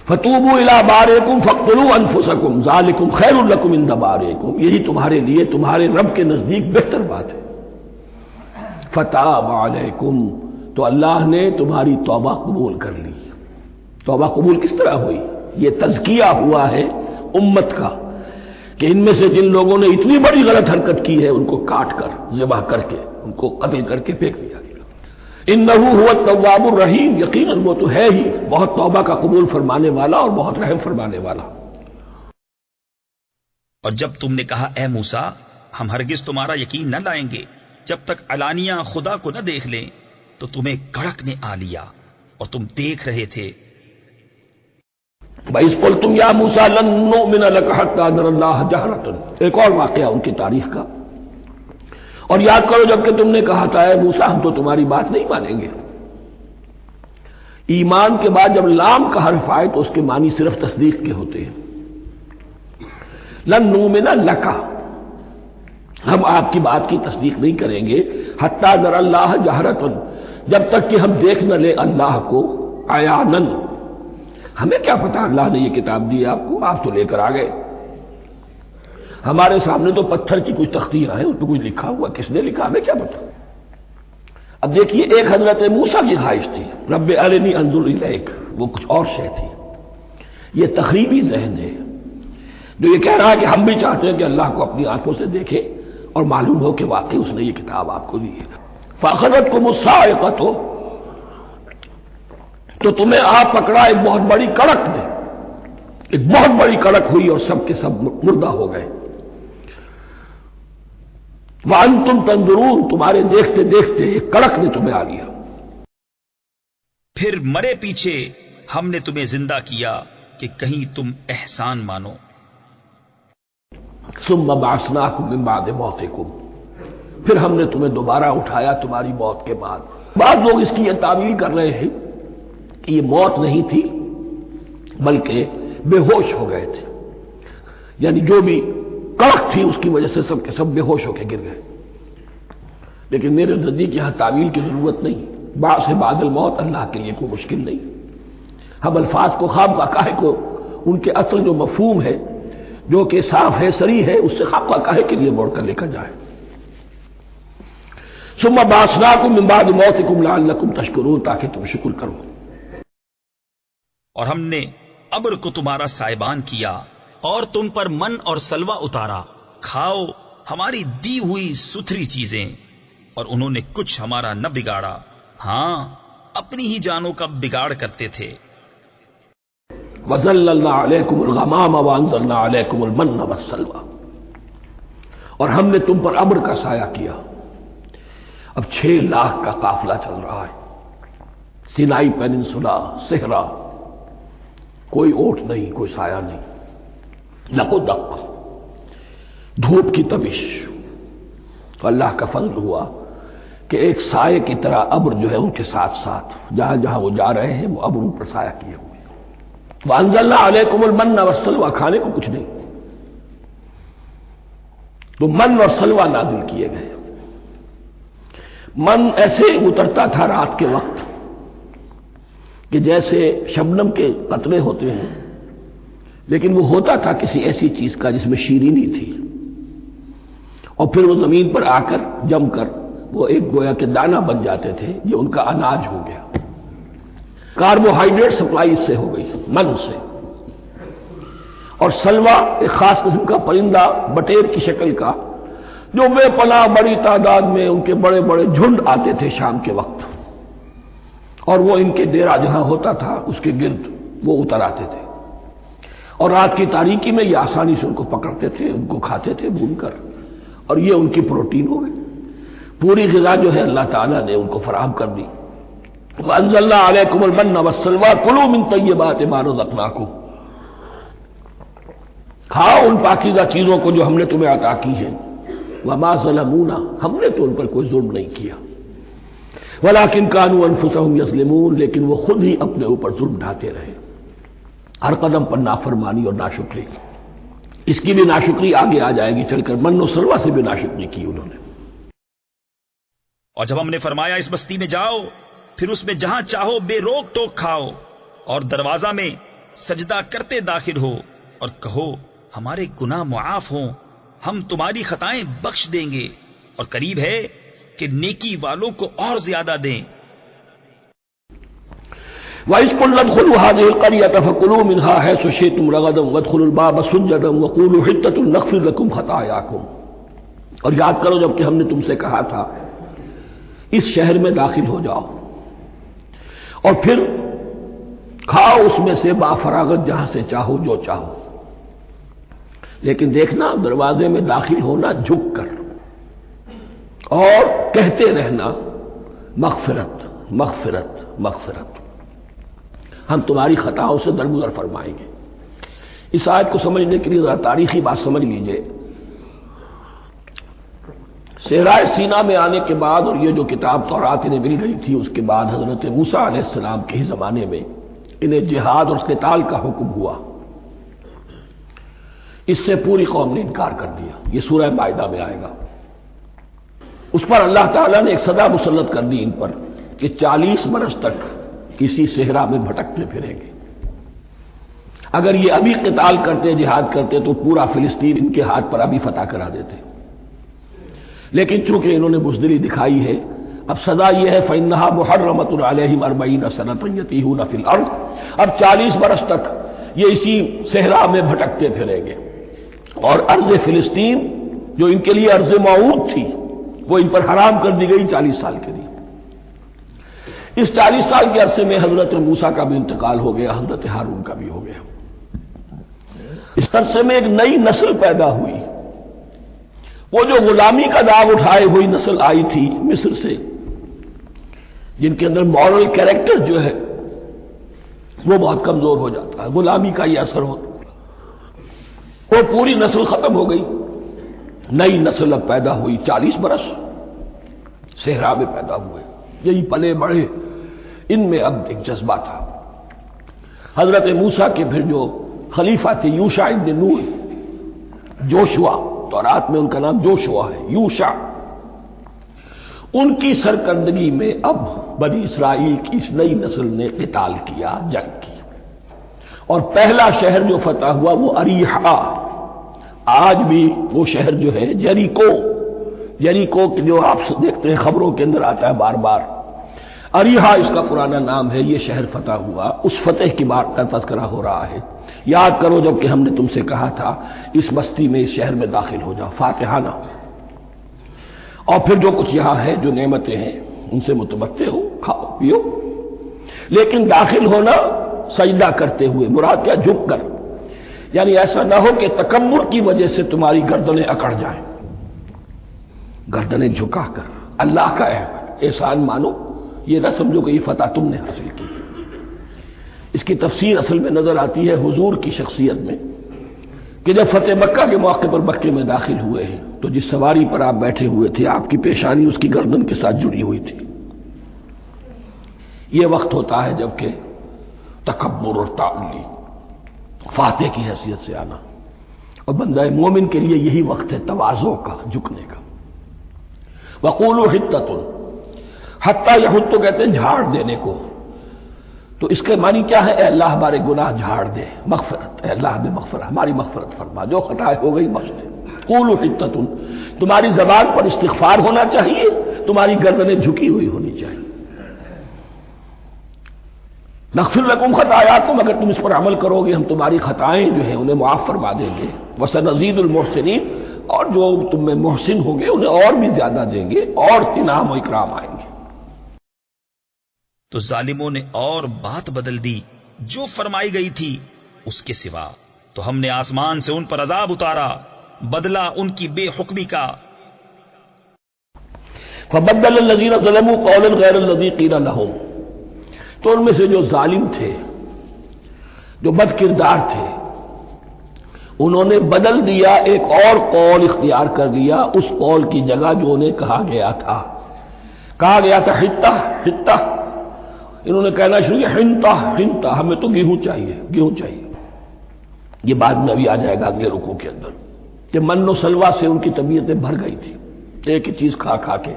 فتوبوا الی بارئکم فاقتلوا انفسکم ذالکم خیر لکم عند بارئکم، یہی تمہارے لیے تمہارے رب کے نزدیک بہتر بات ہے۔ فتاب علیکم، تو اللہ نے تمہاری توبہ قبول کر لی۔ توبہ قبول کس طرح ہوئی؟ یہ تزکیہ ہوا ہے امت کا کہ ان میں سے جن لوگوں نے اتنی بڑی غلط حرکت کی ہے ان کو کاٹ کر، ذبح کر کے، ان کو قتل کر کے پھینک دیا گیا۔ انہ هو التواب الرحیم، یقیناً وہ تو ہے ہی بہت توبہ کا قبول فرمانے والا اور بہت رحم فرمانے والا۔ اور جب تم نے کہا اے موسیٰ، ہم ہرگز تمہارا یقین نہ لائیں گے جب تک علانیہ خدا کو نہ دیکھ لیں، تو تمہیں کڑک نے آ لیا، اور تم دیکھ رہے تھے۔ وَإِذْ قُلْتُمْ يَا مُوسَىٰ لَن نُّؤْمِنَ لَكَ حَتَّىٰ نَرَى اللَّهَ جَهْرَةً، ایک اور واقعہ ان کی تاریخ کا۔ اور یاد کرو جب کہ تم نے کہا تھا اے موسیٰ ہم تو تمہاری بات نہیں مانیں گے۔ ایمان کے بعد جب لام کا حرف آئے تو اس کے معنی صرف تصدیق کے ہوتے ہیں۔ لن نؤمن لک، ہم آپ کی بات کی تصدیق نہیں کریں گے، حتی نری اللہ جہرۃ، جب تک کہ ہم دیکھ نہ لیں اللہ کو عیاناً۔ ہمیں کیا پتا اللہ نے یہ کتاب دی آپ کو، آپ تو لے کر آ گئے، ہمارے سامنے تو پتھر کی کچھ تختیاں ہیں، اس پہ کچھ لکھا ہوا، کس نے لکھا ہمیں کیا پتا۔ اب دیکھیے ایک حضرت موسیٰ کی خواہش تھی رب ارنی انظر الیک، وہ کچھ اور شے تھی۔ یہ تخریبی ذہن ہے جو یہ کہہ رہا ہے کہ ہم بھی چاہتے ہیں کہ اللہ کو اپنی آنکھوں سے دیکھیں اور معلوم ہو کہ واقعی اس نے یہ کتاب آپ کو دی ہے۔ فَأَخَذَتْكُمُ الصَّاعِقَةُ، تو تمہیں آپ پکڑا ایک بہت بڑی کڑک نے، ایک بہت بڑی کڑک ہوئی اور سب کے سب مردہ ہو گئے۔ وَأَنْتُمْ تَنْظُرُونَ، تمہارے دیکھتے دیکھتے ایک کڑک نے تمہیں آ لیا۔ پھر مرے پیچھے ہم نے تمہیں زندہ کیا کہ کہیں تم احسان مانو۔ ثُمَّ بَعَثْنَاكُم مِّن بَعْدِ مَوْتِكُمْ، پھر ہم نے تمہیں دوبارہ اٹھایا تمہاری موت کے بعد۔ بعض لوگ اس کی یہ تعویل کر رہے ہیں کہ یہ موت نہیں تھی بلکہ بے ہوش ہو گئے تھے، یعنی جو بھی کڑک تھی اس کی وجہ سے سب کے سب بے ہوش ہو کے گر گئے۔ لیکن میرے نزدیک یہاں تعویل کی ضرورت نہیں، بعث بعد الموت اللہ کے لیے کوئی مشکل نہیں۔ ہم الفاظ کو خواب کا کاہے کو ان کے اصل جو مفہوم ہے جو کہ صاف ہے صریح ہے اس سے خواب کا کاہے کے لیے موڑ کر لے کر جائے۔ ثم بعثناکم من بعد موتکم لعلکم تشکرون، تاکہ تم شکر کرو۔ اور ہم نے ابر کو تمہارا سائبان کیا اور تم پر من اور سلوہ اتارا، کھاؤ ہماری دی ہوئی ستھری چیزیں، اور انہوں نے کچھ ہمارا نہ بگاڑا، ہاں اپنی ہی جانوں کا بگاڑ کرتے تھے۔ وَظَلَّلْنَا عَلَيْكُمُ الْغَمَامَ وَأَنزَلْنَا عَلَيْكُمُ الْمَنَّ وَالسَّلْوَىٰ، اور ہم نے تم پر ابر کا سایہ کیا۔ اب 6 لاکھ کا قافلہ چل رہا ہے، سینائی پیننسولا، صحرا، کوئی اوٹ نہیں، کوئی سایہ نہیں، لق و دق، دھوپ کی تبش۔ تو اللہ کا فضل ہوا کہ ایک سائے کی طرح ابر جو ہے ان کے ساتھ ساتھ جہاں جہاں وہ جا رہے ہیں وہ ابر ان پر سایہ کیے ہوئے۔ وَأَنزَلْنَا عَلَيْكُمُ الْمَنَّ وَالسَّلْوَىٰ، کھانے کو کچھ نہیں، تو من اور سلوہ نازل کیے گئے۔ من ایسے اترتا تھا رات کے وقت کہ جیسے شبنم کے قطرے ہوتے ہیں، لیکن وہ ہوتا تھا کسی ایسی چیز کا جس میں شیرینی تھی، اور پھر وہ زمین پر آ کر جم کر وہ ایک گویا کے دانہ بن جاتے تھے، یہ ان کا اناج ہو گیا۔ کاربوہائیڈریٹ سپلائی اس سے ہو گئی، من سے۔ اور سلوہ ایک خاص قسم کا پرندہ بٹیر کی شکل کا جو بے پناہ بڑی تعداد میں ان کے بڑے بڑے جھنڈ آتے تھے شام کے وقت، اور وہ ان کے ڈیرا جہاں ہوتا تھا اس کے گرد وہ اتر آتے تھے، اور رات کی تاریکی میں یہ آسانی سے ان کو پکڑتے تھے، ان کو کھاتے تھے بھون کر، اور یہ ان کی پروٹین ہو گئی۔ پوری غذا جو ہے اللہ تعالیٰ نے ان کو فراہم کر دی۔ وَأَنزَلْنَا عَلَيْكُمُ الْمَنَّ وَالسَّلْوَىٰ كُلُوا مِن طَيِّبَاتِ مَا رَزَقْنَاكُمْ، کھاؤ ان پاکیزہ چیزوں کو جو ہم نے تمہیں عطا کی ہیں۔ وَمَا ظَلَمُونَا، ہم نے تو ان پر کوئی ظلم نہیں کیا، وَلَٰكِن كَانُوا أَنفُسَهُمْ يَظْلِمُونَ، لیکن وہ خود ہی اپنے اوپر ظلم ڈھاتے رہے، ہر قدم پر نافرمانی اور ناشکری۔ اس کی بھی ناشکری آگے آ جائے گی چل کر، من و سلوہ سے بھی ناشکری کی انہوں نے۔ اور جب ہم نے فرمایا اس بستی میں جاؤ، پھر اس میں جہاں چاہو بے روک ٹوک کھاؤ، اور دروازہ میں سجدہ کرتے داخل ہو، اور کہو ہمارے گناہ معاف ہوں، ہم تمہاری خطائیں بخش دیں گے، اور قریب ہے کہ نیکی والوں کو اور زیادہ دیں۔ وَإِذْ قُلْنَا ادْخُلُوا هَٰذِهِ الْقَرْيَةَ فَكُلُوا مِنْهَا حَيْثُ شِئْتُمْ رَغَدًا وَادْخُلُوا الْبَابَ سُجَّدًا وَقُولُوا حِطَّةٌ نَغْفِرْ لَكُمْ خَطَايَاكُمْ، اور یاد کرو جب کہ ہم نے تم سے کہا تھا اس شہر میں داخل ہو جاؤ اور پھر کھاؤ اس میں سے بافراغت جہاں سے چاہو جو چاہو، لیکن دیکھنا دروازے میں داخل ہونا جھک کر، اور کہتے رہنا مغفرت مغفرت مغفرت۔ ہم تمہاری خطاؤں سے درگزر فرمائیں گے۔ اس آیت کو سمجھنے کے لیے ذرا تاریخی بات سمجھ لیجئے۔ صحرائے سینا میں آنے کے بعد اور یہ جو کتاب تورات انہیں مل گئی تھی، اس کے بعد حضرت موسیٰ علیہ السلام کے ہی زمانے میں انہیں جہاد اور قتال کا حکم ہوا۔ اس سے پوری قوم نے انکار کر دیا۔ یہ سورہ مائدہ میں آئے گا۔ اس پر اللہ تعالیٰ نے ایک سزا مسلط کر دی ان پر کہ 40 برس تک کسی صحرا میں بھٹکتے پھریں گے۔ اگر یہ ابھی قتال کرتے، جہاد کرتے تو پورا فلسطین ان کے ہاتھ پر ابھی فتح کرا دیتے، لیکن چونکہ انہوں نے بزدلی دکھائی ہے، اب سزا یہ ہے فَإِنَّهَا مُحَرَّمَةٌ عَلَيْهِمْ 40 سَنَةً يَتِيهُونَ فِي الْأَرْضِ۔ اب 40 برس تک یہ اسی صحرا میں بھٹکتے پھریں گے، اور ارض فلسطین جو ان کے لیے ارض موعود تھی وہ ان پر حرام کر دی گئی 40 سال کے لیے۔ اس 40 سال کے عرصے میں حضرت موسیٰ کا بھی انتقال ہو گیا، حضرت ہارون کا بھی ہو گیا۔ اس عرصے میں ایک نئی نسل پیدا ہوئی، وہ جو غلامی کا داغ اٹھائے ہوئی نسل آئی تھی مصر سے، جن کے اندر مورل کیریکٹر جو ہے وہ بہت کمزور ہو جاتا ہے، غلامی کا یہ اثر ہوتا ہے، وہ پوری نسل ختم ہو گئی، نئی نسل اب پیدا ہوئی۔ 40 برس صحرا میں پیدا ہوئے، یہی پلے بڑھے، ان میں اب ایک جذبہ تھا۔ حضرت موسیٰ کے پھر جو خلیفہ تھے یوشع ابن نون، جوشوا، تورات میں ان کا نام جوشوا ہے، یوشع، ان کی سرکردگی میں اب بنی اسرائیل کی اس نئی نسل نے قتال کیا، جنگ کی، اور پہلا شہر جو فتح ہوا وہ اریحا۔ آج بھی وہ شہر جو ہے جیریکو جو آپ دیکھتے ہیں خبروں کے اندر آتا ہے بار بار، اریحا اس کا پرانا نام ہے، یہ شہر فتح ہوا۔ اس فتح کی بات کا تذکرہ ہو رہا ہے۔ یاد کرو جب کہ ہم نے تم سے کہا تھا اس بستی میں، اس شہر میں داخل ہو جاؤ فاتحانہ، اور پھر جو کچھ یہاں ہے، جو نعمتیں ہیں ان سے متمتع ہو، کھاؤ پیو، لیکن داخل ہونا سجدہ کرتے ہوئے، مراد کیا؟ جھک کر، یعنی ایسا نہ ہو کہ تکبر کی وجہ سے تمہاری گردنیں اکڑ جائیں، گردنیں جھکا کر اللہ کا احسان مانو، یہ نہ سمجھو کہ یہ فتح تم نے حاصل کی۔ اس کی تفسیر اصل میں نظر آتی ہے حضور کی شخصیت میں، کہ جب فتح مکہ کے موقع پر مکے میں داخل ہوئے ہیں تو جس سواری پر آپ بیٹھے ہوئے تھے، آپ کی پیشانی اس کی گردن کے ساتھ جڑی ہوئی تھی۔ یہ وقت ہوتا ہے جب کہ تکبر اور تعلی، فاتح کی حیثیت سے آنا، اور بندہ مومن کے لیے یہی وقت ہے تواضع کا، جھکنے کا۔ وَقُولُوا حِطَّةٌ، حتیٰ یہود تو کہتے ہیں جھاڑ دینے کو، تو اس کے معنی کیا ہے؟ اے اللہ ہمارے گناہ جھاڑ دے، مغفرت، اے اللہ ہمیں مغفرت، ہماری مغفرت فرما، جو خطائیں ہو گئی بخش دے۔ قولوا حِطَّةٌ، تمہاری زبان پر استغفار ہونا چاہیے، تمہاری گردنیں جھکی ہوئی ہونی چاہیے۔ نغفر لکم خطایاکم، اگر تم اس پر عمل کرو گے ہم تمہاری خطائیں جو ہیں انہیں معاف فرما دیں گے۔ وسنزید المحسنین، اور جو تم میں محسن ہوں گے انہیں اور بھی زیادہ دیں گے، اور انعام و اکرام آئیں گے۔ تو ظالموں نے اور بات بدل دی جو فرمائی گئی تھی اس کے سوا، تو ہم نے آسمان سے ان پر عذاب اتارا، بدلہ ان کی بے حکمی کا۔ فبدل الذین ظلموا قولا غیر الذی قیل لہم، تو ان میں سے جو ظالم تھے، جو بد کردار تھے، انہوں نے بدل دیا، ایک اور قول اختیار کر لیا اس قول کی جگہ جو انہیں کہا گیا تھا حتہ حتہ، انہوں نے کہنا شروع کیا حنطہ حنطہ، ہمیں تو گیہوں چاہیے، گیہوں چاہیے۔ یہ بعد میں ابھی آ جائے گا اگلے رکوع کے اندر، کہ من و سلوہ سے ان کی طبیعتیں بھر گئی تھی ایک ہی چیز کھا کھا کے۔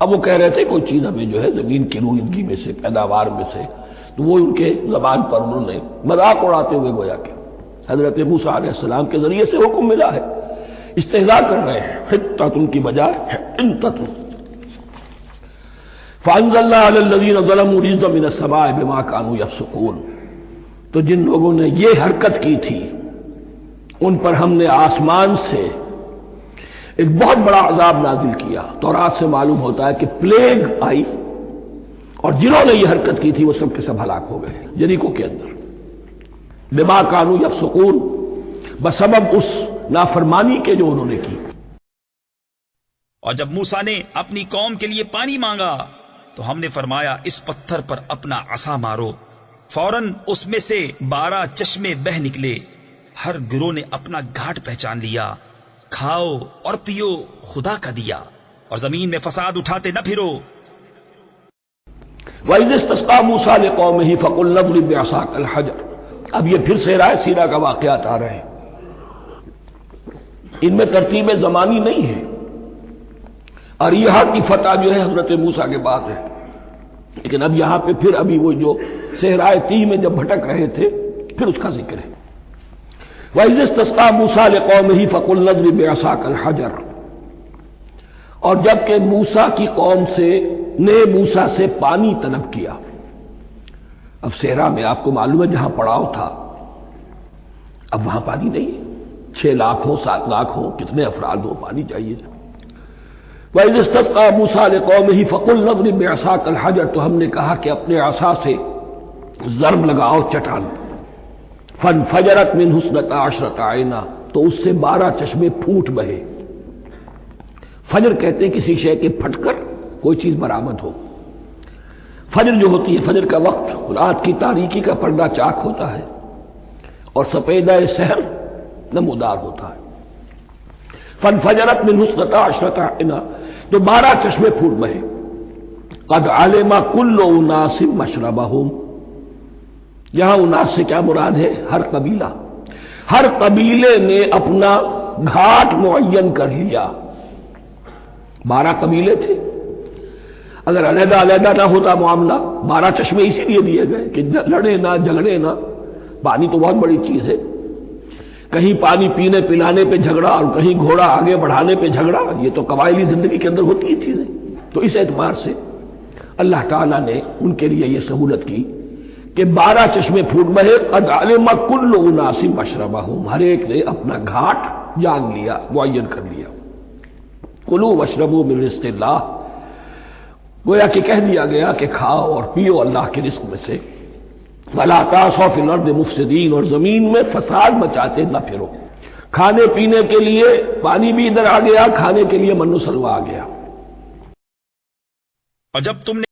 اب وہ کہہ رہے تھے کوئی چیز ہمیں جو ہے زمین کی روئندگی میں سے، پیداوار میں سے، تو وہ ان کے زبان پر انہوں نے مذاق اڑاتے ہوئے گویا کہ حضرت موسیٰ علیہ السلام کے ذریعے سے حکم ملا ہے، استہزاء کر رہے ہیں، حتۃ کی بجائے حنطۃ۔ فانزلنا علی الذین ظلموا رجزا من السماء بما كانوا يفسقون، تو جن لوگوں نے یہ حرکت کی تھی ان پر ہم نے آسمان سے ایک بہت بڑا عذاب نازل کیا۔ تورات سے معلوم ہوتا ہے کہ پلیگ آئی، اور جنہوں نے یہ حرکت کی تھی وہ سب کے سب ہلاک ہو گئے یریکو کے اندر، بما كانوا يفسقون، بسبب اس نافرمانی کے جو انہوں نے کی۔ اور جب موسیٰ نے اپنی قوم کے لیے پانی مانگا تو ہم نے فرمایا اس پتھر پر اپنا عصا مارو، فوراً اس میں سے 12 چشمے بہ نکلے، ہر گروہ نے اپنا گھاٹ پہچان لیا، کھاؤ اور پیو خدا کا دیا، اور زمین میں فساد اٹھاتے نہ پھرو۔ وَإِذِ اسْتَسْقَىٰ مُوسَىٰ لِقَوْمِهِ فَقُلْنَا اضْرِب بِّعَصَاكَ الْحَجَرَ۔ اب یہ پھر صحرائے سیرا کا واقعات آ رہے ہیں، ان میں ترتیب زمانی نہیں ہے، اور یہاں کی فتح جو ہے حضرت موسیٰ کے بعد ہے، لیکن اب یہاں پہ پھر ابھی وہ جو صحرائے تیہ میں جب بھٹک رہے تھے پھر اس کا ذکر ہے۔ وَإِذِ اسْتَسْقَىٰ مُوسَىٰ لِقَوْمِهِ فَقُلْنَا اضْرِب بِّعَصَاكَ الْحَجَرَ، اور جب کہ موسیٰ کی قوم نے موسیٰ سے پانی طلب کیا۔ اب صحرا میں آپ کو معلوم ہے جہاں پڑاؤ تھا اب وہاں پانی نہیں ہے، 6 لاکھ ہو 7 لاکھ ہو کتنے افراد ہو، پانی چاہیے۔ وَإِذِ اسْتَسْقَىٰ مُوسَىٰ لِقَوْمِهِ فَقُلْنَا اضْرِب بِّعَصَاكَ الْحَجَرَ، تو ہم نے کہا کہ اپنے عصا سے ضرب لگاؤ چٹان، فَانْفَجَرَتْ مِنْهُ اثْنَتَا عَشْرَةَ عَيْنًا، تو اس سے 12 چشمے پھوٹ بہے۔ فجر کہتے ہیں کسی شے کے پھٹ کر کوئی چیز برآمد ہو۔ فجر جو ہوتی ہے، فجر کا وقت رات کی تاریکی کا پردہ چاک ہوتا ہے اور سپیدہ سحر نمودار ہوتا ہے۔ فَانْفَجَرَتْ مِنْهُ اثْنَتَا عَشْرَةَ عَيْنًا، تو 12 چشمے پھوٹ بہے۔ قَدْ عَلِمَ كُلُّ أُنَاسٍ مَشْرَبَهُمْ، یہاں اناس سے کیا مراد ہے؟ ہر قبیلہ، ہر قبیلے نے اپنا گھاٹ معین کر لیا۔ 12 قبیلے تھے، اگر علیحدہ علیحدہ نہ ہوتا معاملہ، 12 چشمے اسی لیے دیے گئے کہ لڑے نہ جھگڑے نہ۔ پانی تو بہت بڑی چیز ہے، کہیں پانی پینے پلانے پہ جھگڑا اور کہیں گھوڑا آگے بڑھانے پہ جھگڑا، یہ تو قبائلی زندگی کے اندر ہوتی ہی چیزیں۔ تو اس اعتبار سے اللہ تعالیٰ نے ان کے لیے یہ سہولت کی کہ 12 چشمے پھوٹ بہے۔ قد علم کل اناس مشربہم، ہر ایک نے اپنا گھاٹ جان لیا، معین کر لیا۔ کلوا واشربوا من رزق اللہ، گویا کہ کہہ دیا گیا کہ کھاؤ اور پیو اللہ کے رزق میں سے۔ ولا تعثوا فی الارض مفسدین، اور زمین میں فساد مچاتے نہ پھرو۔ کھانے پینے کے لیے پانی بھی ادھر آ گیا، کھانے کے لیے من و سلوہ آ گیا۔ اور جب تم نے